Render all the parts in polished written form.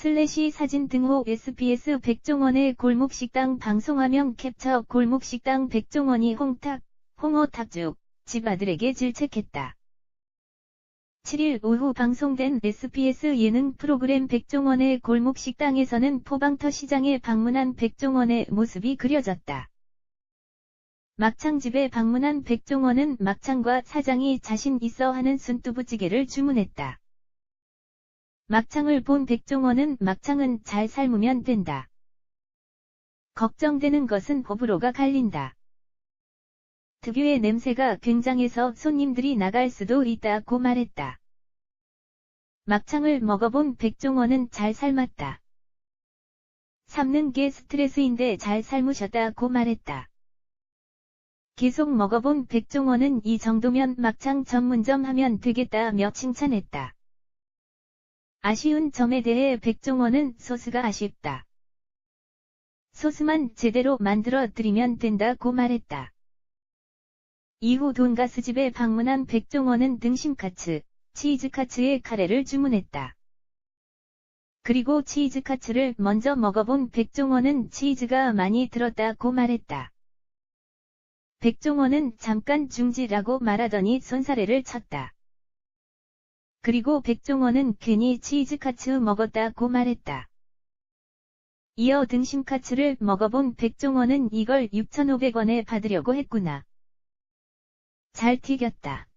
사진 등호 SBS 백종원의 골목식당 방송화면 캡처. 골목식당 백종원이 홍어탁죽 집 아들에게 질책했다. 7일 오후 방송된 SBS 예능 프로그램 백종원의 골목식당에서는 포방터 시장에 방문한 백종원의 모습이 그려졌다. 막창집에 방문한 백종원은 막창과 사장이 자신 있어 하는 순두부찌개를 주문했다. 막창을 본 백종원은 막창은 잘 삶으면 된다. 걱정되는 것은 호불호가 갈린다. 특유의 냄새가 굉장해서 손님들이 나갈 수도 있다고 말했다. 막창을 먹어본 백종원은 잘 삶았다. 삶는 게 스트레스인데 잘 삶으셨다고 말했다. 계속 먹어본 백종원은 이 정도면 막창 전문점 하면 되겠다며 칭찬했다. 아쉬운 점에 대해 백종원은 소스가 아쉽다. 소스만 제대로 만들어 드리면 된다고 말했다. 이후 돈가스집에 방문한 백종원은 등심카츠, 치즈카츠에 카레를 주문했다. 그리고 치즈카츠를 먼저 먹어본 백종원은 치즈가 많이 들었다고 말했다. 백종원은 잠깐 중지라고 말하더니 손사래를 쳤다. 그리고 백종원은 괜히 치즈카츠 먹었다고 말했다. 이어 등심카츠를 먹어본 백종원은 이걸 6,500원에 받으려고 했구나. 잘 튀겼다.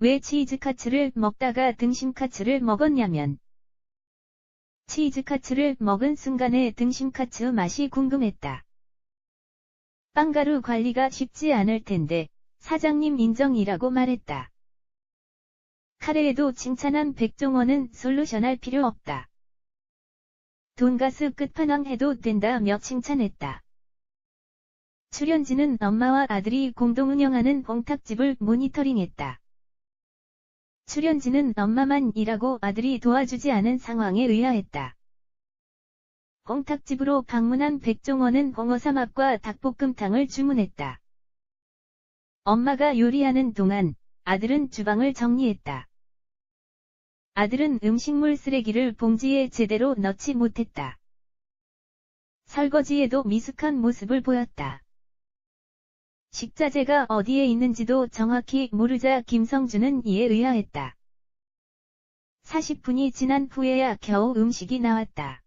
왜 치즈카츠를 먹다가 등심카츠를 먹었냐면 치즈카츠를 먹은 순간에 등심카츠 맛이 궁금했다. 빵가루 관리가 쉽지 않을 텐데 사장님 인정이라고 말했다. 카레에도 칭찬한 백종원은 솔루션할 필요 없다. 돈가스 끝판왕 해도 된다며 칭찬했다. 출연진은 엄마와 아들이 공동 운영하는 홍탁집을 모니터링했다. 출연진은 엄마만 일하고 아들이 도와주지 않은 상황에 의아했다. 홍탁집으로 방문한 백종원은 홍어삼합과 닭볶음탕을 주문했다. 엄마가 요리하는 동안 아들은 주방을 정리했다. 아들은 음식물 쓰레기를 봉지에 제대로 넣지 못했다. 설거지에도 미숙한 모습을 보였다. 식자재가 어디에 있는지도 정확히 모르자 김성주는 이에 의아했다. 40분이 지난 후에야 겨우 음식이 나왔다.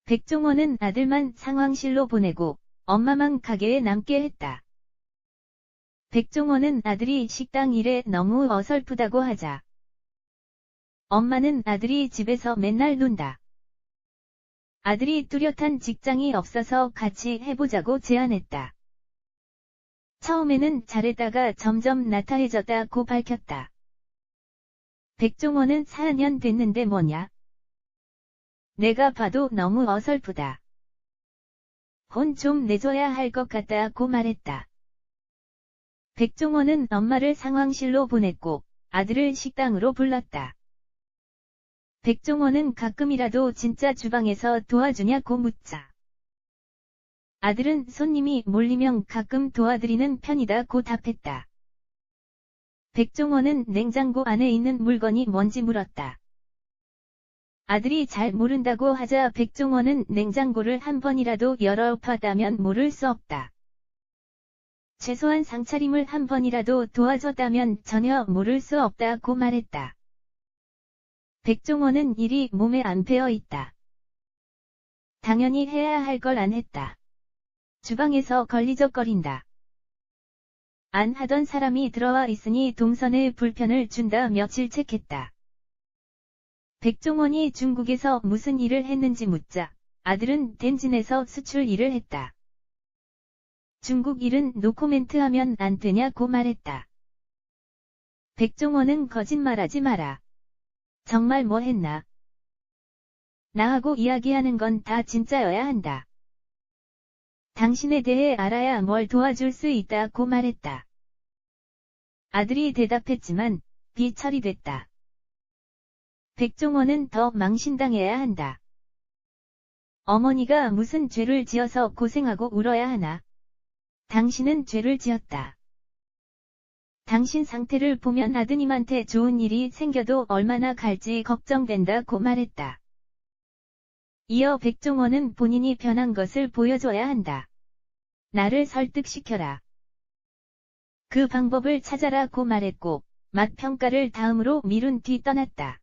백종원은 아들만 상황실로 보내고 엄마만 가게에 남게 했다. 백종원은 아들이 식당 일에 너무 어설프다고 하자 엄마는 아들이 집에서 맨날 논다. 아들이 뚜렷한 직장이 없어서 같이 해보자고 제안했다. 처음에는 잘했다가 점점 나태해졌다고 밝혔다. 백종원은 4년 됐는데 뭐냐? 내가 봐도 너무 어설프다. 혼 좀 내줘야 할 것 같다고 말했다. 백종원은 엄마를 상황실로 보냈고 아들을 식당으로 불렀다. 백종원은 가끔이라도 진짜 주방에서 도와주냐고 묻자. 아들은 손님이 몰리면 가끔 도와드리는 편이다고 답했다. 백종원은 냉장고 안에 있는 물건이 뭔지 물었다. 아들이 잘 모른다고 하자 백종원은 냉장고를 한 번이라도 열어봤다면 모를 수 없다. 최소한 상차림을 한 번이라도 도와줬다면 전혀 모를 수 없다고 말했다. 백종원은 일이 몸에 안 배어 있다. 당연히 해야 할 걸 안 했다. 주방에서 걸리적거린다. 안 하던 사람이 들어와 있으니 동선에 불편을 준다며 질책했다. 백종원이 중국에서 무슨 일을 했는지 묻자 아들은 텐진에서 수출 일을 했다. 중국 일은 노코멘트하면 안 되냐고 말했다. 백종원은 거짓말하지 마라. 정말 뭐 했나? 나하고 이야기하는 건 다 진짜여야 한다. 당신에 대해 알아야 뭘 도와줄 수 있다고 말했다. 아들이 대답했지만 비처리됐다. 백종원은 더 망신당해야 한다. 어머니가 무슨 죄를 지어서 고생하고 울어야 하나? 당신은 죄를 지었다. 당신 상태를 보면 아드님한테 좋은 일이 생겨도 얼마나 갈지 걱정된다고 말했다. 이어 백종원은 본인이 변한 것을 보여줘야 한다. 나를 설득시켜라. 그 방법을 찾아라고 말했고, 맛평가를 다음으로 미룬 뒤 떠났다.